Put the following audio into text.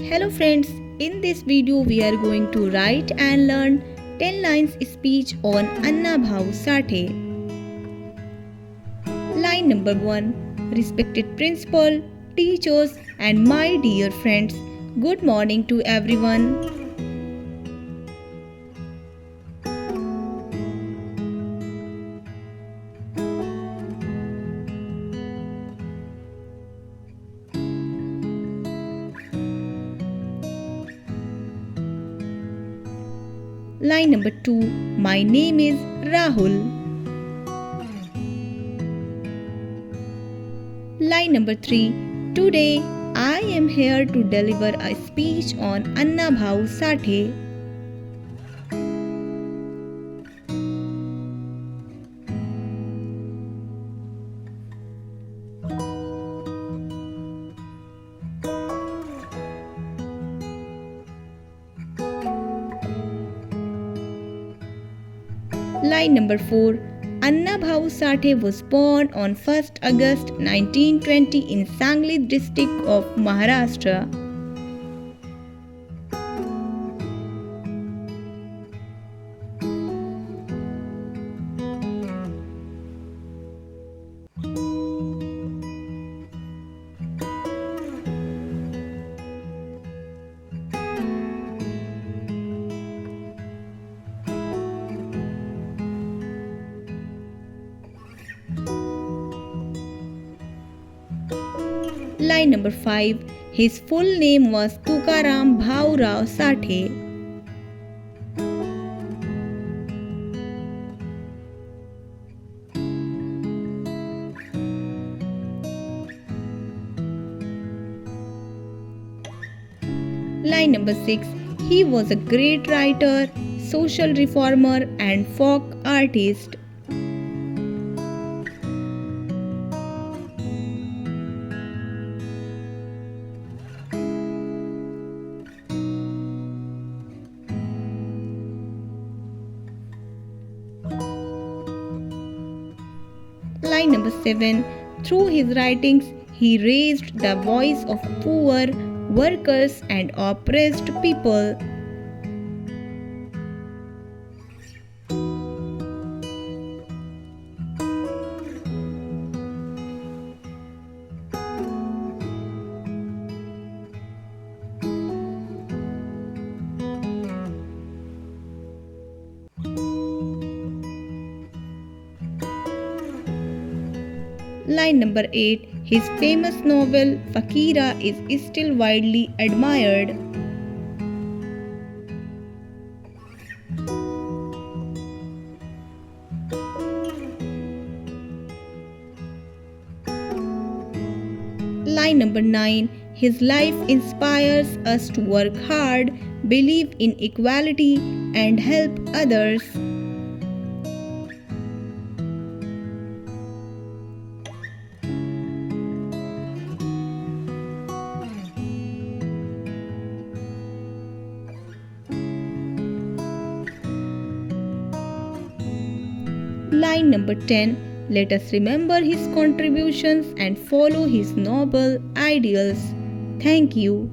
Hello friends, in this video we are going to write and learn 10 lines speech on Anna Bhau Sathe. Line number 1. Respected principal, teachers and my dear friends, good morning to everyone. Line number 2. My name is Rahul. Line number 3. Today I am here to deliver a speech on Anna Bhau Sathe. Line number 4. Anna Bhau Sathe was born on 1st August 1920 in Sangli district of Maharashtra. Line number 5. His full name was Tukaram Bhau Sathe. Line number 6. He was a great writer, social reformer and folk artist. Line number 7. Through his writings, he raised the voice of poor, workers and oppressed people. Line number 8. His famous novel Fakira is still widely admired. Line number 9. His life inspires us to work hard, believe in equality and help others. Line number 10. Let us remember his contributions and follow his noble ideals. Thank you.